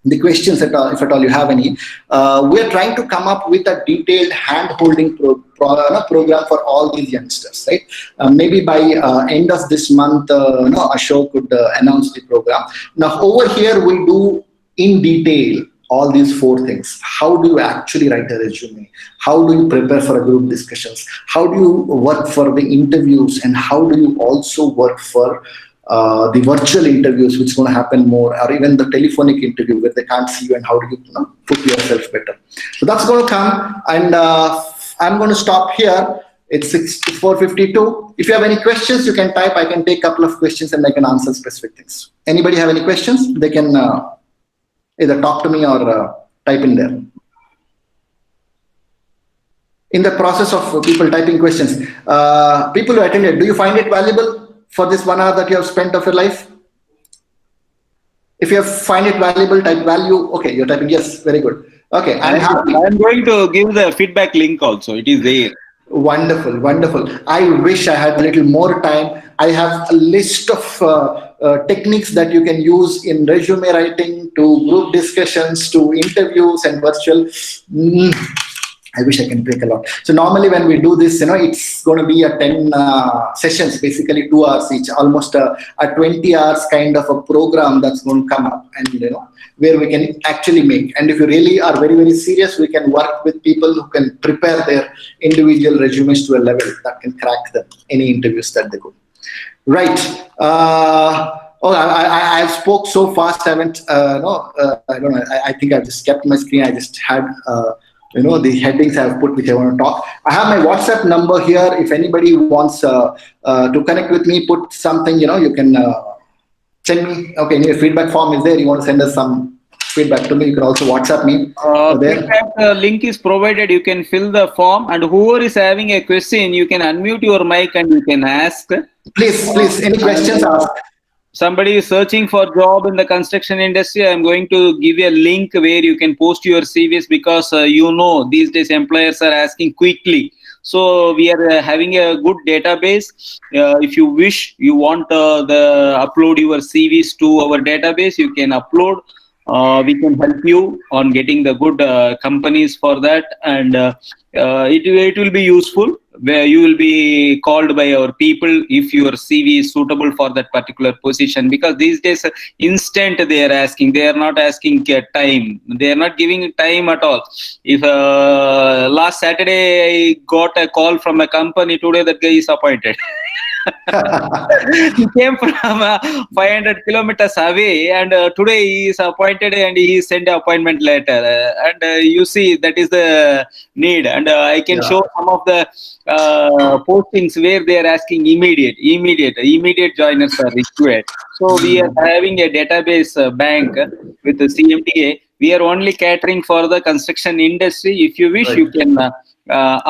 the questions, if at all you have any. We're trying to come up with a detailed hand-holding program for all these youngsters, right? Maybe by end of this month, Ashok could announce the program. Now over here we do in detail all these four things. How do you actually write a resume? How do you prepare for a group discussions? How do you work for the interviews? And how do you also work for the virtual interviews, which is going to happen more, or even the telephonic interview where they can't see you, and how do you, put yourself better? So that's going to come, and I'm going to stop here. It's 4:52. If you have any questions, you can type. I can take a couple of questions and I can answer specific things. Anybody have any questions? They can either talk to me or type in there. In the process of people typing questions, people who attended, do you find it valuable for this 1 hour that you have spent of your life? If you find it valuable, type value. Okay, you're typing yes. Very good. Okay, I'm happy. I'm going to give the feedback link also. It is there. Wonderful, wonderful. I wish I had a little more time. I have a list of techniques that you can use in resume writing, to group discussions, to interviews and virtual. I wish I can break a lot. So normally when we do this, it's going to be a 10 sessions, basically 2 hours each, almost a 20 hours kind of a program that's going to come up, and where we can actually make. And if you really are very, very serious, we can work with people who can prepare their individual resumes to a level that can crack any interviews that they go. Right. I spoke so fast. I haven't. I don't know. I think I've just kept my screen. I just had. The headings I've put which I want to talk. I have my WhatsApp number here. If anybody wants to connect with me, put something, you can send me. Okay, your feedback form is there. You want to send us some feedback to me, you can also WhatsApp me. Feedback link is provided. You can fill the form, and whoever is having a question, you can unmute your mic and you can ask. Please, any questions, ask. Somebody is searching for job in the construction industry. I'm going to give you a link where you can post your CVs, because these days employers are asking quickly. So we are having a good database. If you wish, you want upload your CVs to our database, you can upload. We can help you on getting the good companies for that, and it will be useful, where you will be called by our people if your CV is suitable for that particular position. Because these days instant they are asking, they are not asking time, they are not giving time at all. If last Saturday I got a call from a company, today that guy is appointed. He came from 500 kilometers away, and today he is appointed and he sent an appointment letter. And you see, that is the need. And I can Yeah. show some of the postings where they are asking immediate joiners are required. So we are having a database bank with the CMTA. We are only catering for the construction industry. If you wish, you Right. can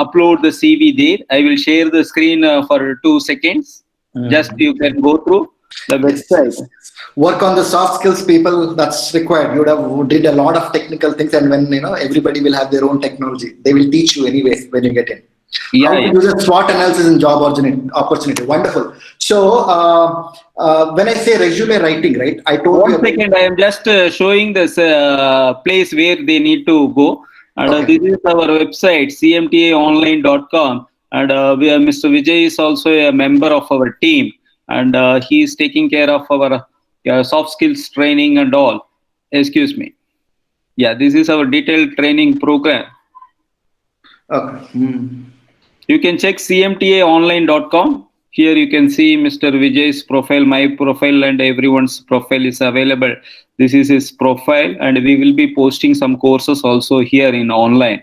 upload the CV there. I will share the screen for 2 seconds. Just you can go through the Yes, website. yes. Work on the soft skills, people. That's required. You would have did a lot of technical things, and when everybody will have their own technology, they will teach you anyway when you get in. Yeah, How to yeah. do the SWOT analysis in job opportunity. Wonderful. So when I say resume writing, right? I told you One about. second, I am just showing this place where they need to go. And Okay. this is our website, cmtaonline.com. And Mr. Vijay is also a member of our team. And he is taking care of our soft skills training and all. Excuse me. Yeah, this is our detailed training program. Okay. You can check cmtaonline.com. Here you can see Mr. Vijay's profile, my profile, and everyone's profile is available. This is his profile, and we will be posting some courses also here in online.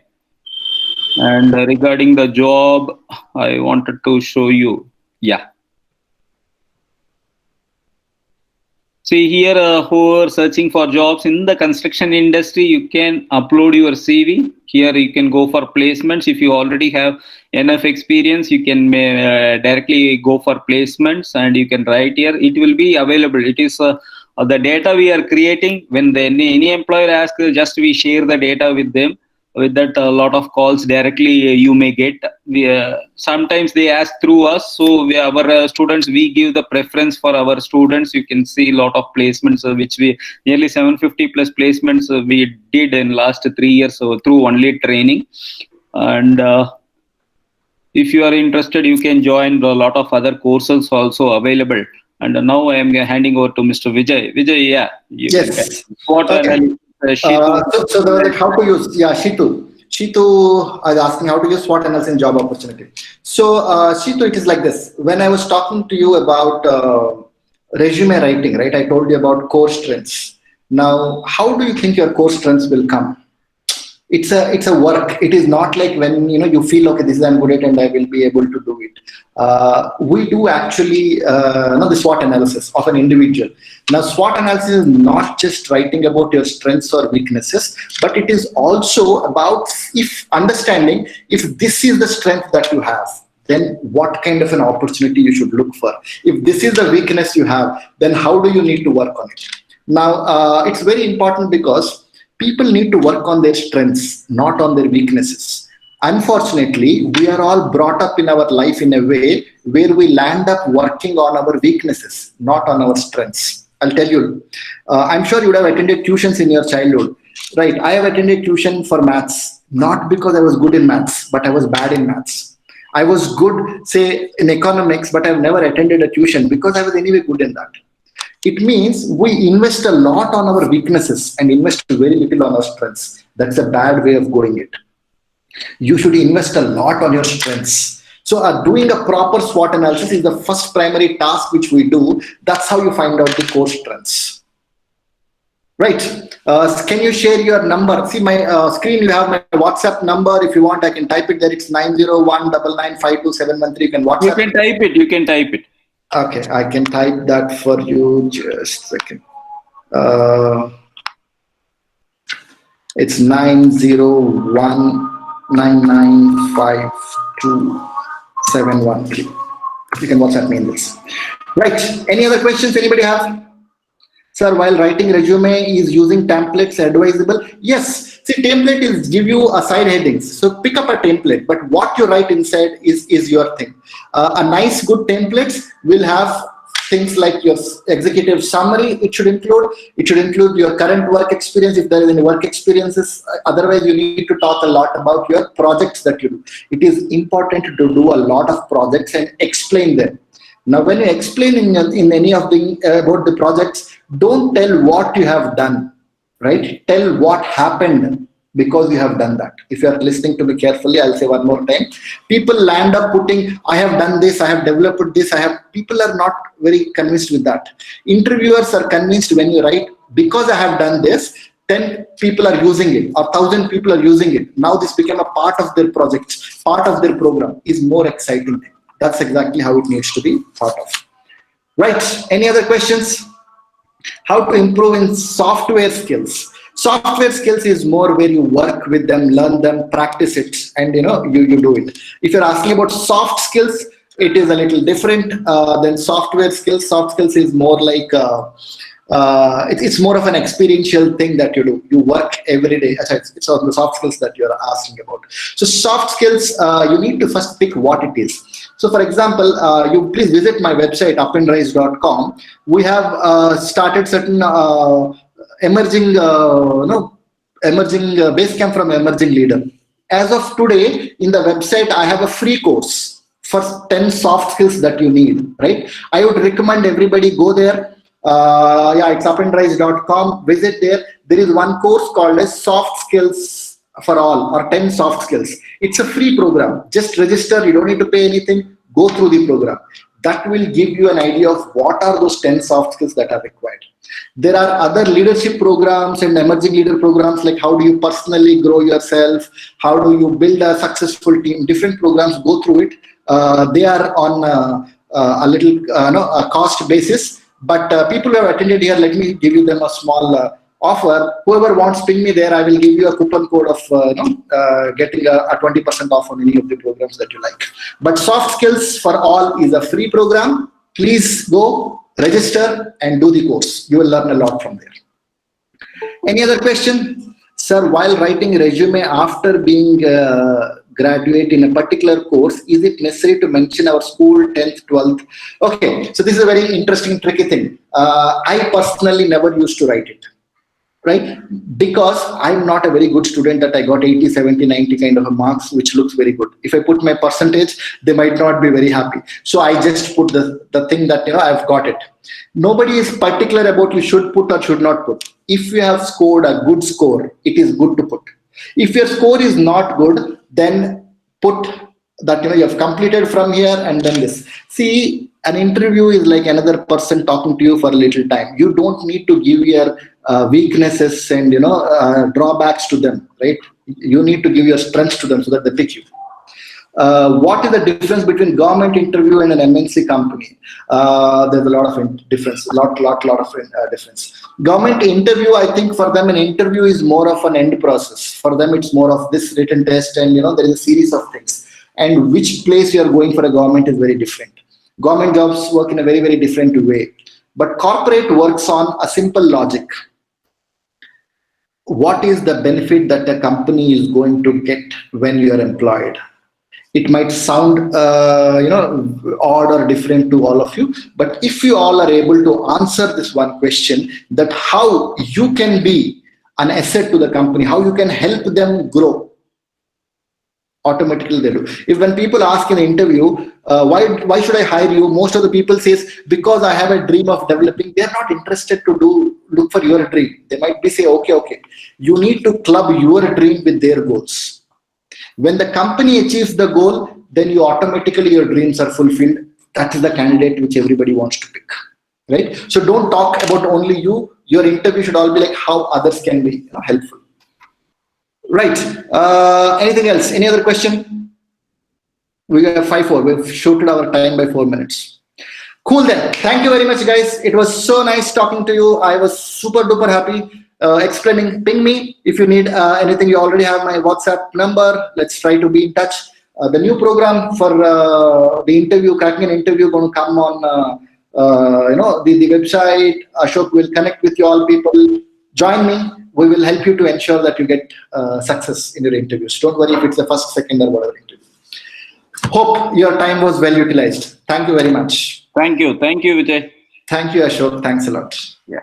And regarding the job, I wanted to show you. Yeah. See here, who are searching for jobs in the construction industry, you can upload your CV. Here you can go for placements. If you already have enough experience, you can directly go for placements, and you can write here. It will be available. It is the data we are creating. When any employer asks, just we share the data with them. With that, a lot of calls directly you may get. Sometimes they ask through us, so our students, we give the preference for our students. You can see a lot of placements which we nearly 750 plus placements we did in last 3 years through only training. And if you are interested, you can join a lot of other courses also available. And now I am handing over to Mr. Vijay. Vijay, yeah, you can get Yes. what Okay. analysis. So there was like how to use, yeah, Shitu. Shitu I was asking how to use SWOT analysis in job opportunity. So Shitu, it is like this. When I was talking to you about resume writing, right? I told you about core strengths. Now, how do you think your core strengths will come? It's a work. It is not like when you feel okay, this is I'm good at and I will be able to do it. We do actually know the SWOT analysis of an individual. Now SWOT analysis is not just writing about your strengths or weaknesses, but it is also about if understanding if this is the strength that you have, then what kind of an opportunity you should look for. If this is the weakness you have, then how do you need to work on it. Now it's very important because people need to work on their strengths, not on their weaknesses. Unfortunately, we are all brought up in our life in a way where we land up working on our weaknesses, not on our strengths. I'll tell you, I'm sure you would have attended tuitions in your childhood, right? I have attended tuition for maths, not because I was good in maths, but I was bad in maths. I was good, say, in economics, but I've never attended a tuition because I was anyway good in that. It means we invest a lot on our weaknesses and invest very little on our strengths. That's a bad way of going it. You should invest a lot on your strengths. So doing a proper SWOT analysis is the first primary task which we do. That's how you find out the core strengths. Right. Can you share your number? See my screen, you have my WhatsApp number. If you want, I can type it there. It's 901995271. You can WhatsApp. You can type it. You can type it. Okay, I can type that for you. Just a second. It's 901995271. You can WhatsApp me in this. Right. Any other questions anybody have? Sir, while writing resume, is using templates advisable? Yes. See, template is give you a side headings. So pick up a template, but what you write inside is your thing. A nice, good templates will have things like your executive summary. It should include your current work experience if there is any work experiences. Otherwise, you need to talk a lot about your projects that you do. It is important to do a lot of projects and explain them. Now, when you explain in any of the about the projects, don't tell what you have done, right? Tell what happened. because you have done that. If you are listening to me carefully, I'll say one more time. People land up putting, I have done this, I have developed this, people are not very convinced with that. Interviewers are convinced when you write, because I have done this, 10 people are using it or 1,000 people are using it. Now this became a part of their projects, part of their program is more exciting thing. That's exactly how it needs to be thought of. Right, any other questions? How to improve in software skills. Software skills is more where you work with them, learn them, practice it, and you do it. If you're asking about soft skills, it is a little different than software skills. Soft skills is more like it's more of an experiential thing that you do. You work every day. It's on the soft skills that you're asking about. So soft skills, you need to first pick what it is. So for example, you please visit my website, upandrise.com. We have started certain emerging base camp from emerging leader. As of today, in the website, I have a free course for 10 soft skills that you need, right? I would recommend everybody go there. It's upandrise.com. Visit there. There is one course called as Soft Skills for All, or 10 soft skills. It's a free program. Just register. You don't need to pay anything. Go through the program. That will give you an idea of what are those 10 soft skills that are required. There are other leadership programs and emerging leader programs, like how do you personally grow yourself, how do you build a successful team. Different programs, go through it. They are on a little a cost basis, but people who have attended here, let me give you them a small offer. Whoever wants, ping me there. I will give you a coupon code of getting a 20% off on any of the programs that you like. But Soft Skills for All is a free program. Please go register and do the course. You will learn a lot from there. Any other question? Sir, while writing resume after being graduate in a particular course, is it necessary to mention our school, 10th, 12th? Okay, so this is a very interesting, tricky thing. I personally never used to write it, right? Because I'm not a very good student that I got 80, 70, 90 kind of a marks, which looks very good. If I put my percentage, they might not be very happy. So I just put the thing that, I've got it. Nobody is particular about you should put or should not put. If you have scored a good score, it is good to put. If your score is not good, then put that, you have completed from here and then this. See, an interview is like another person talking to you for a little time. You don't need to give your weaknesses and drawbacks to them, right? You need to give your strengths to them so that they pick you. What is the difference between government interview and an MNC company? There's a lot of difference, lot of difference. Government interview, I think for them an interview is more of an end process. For them it's more of this written test and there is a series of things. And which place you are going for a government is very different. Government jobs work in a very, very different way. But corporate works on a simple logic. What is the benefit that a company is going to get when you are employed? It might sound odd or different to all of you, but if you all are able to answer this one question, that how you can be an asset to the company, how you can help them grow, automatically they do. If when people ask in an interview, why should I hire you? Most of the people says, because I have a dream of developing. They're not interested to look for your dream. They might be say, okay. You need to club your dream with their goals. When the company achieves the goal, then you automatically, your dreams are fulfilled. That is the candidate which everybody wants to pick, right? So don't talk about only you. Your interview should all be like how others can be helpful. Right. Anything else? Any other question? We have 5-4. We've shorted our time by 4 minutes. Cool then. Thank you very much, guys. It was so nice talking to you. I was super duper happy. Explaining, ping me if you need anything. You already have my WhatsApp number. Let's try to be in touch. The new program for the interview, cracking an interview, going to come on the website. Ashok will connect with you all people. Join me. We will help you to ensure that you get success in your interviews. Don't worry if it's the first, second, or whatever interview. Hope your time was well utilized. Thank you very much. Thank you, Vijay. Thank you, Ashok. Thanks a lot. Yeah.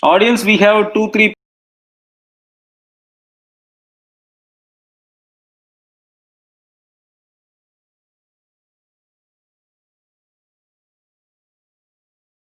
Audience, we have 2-3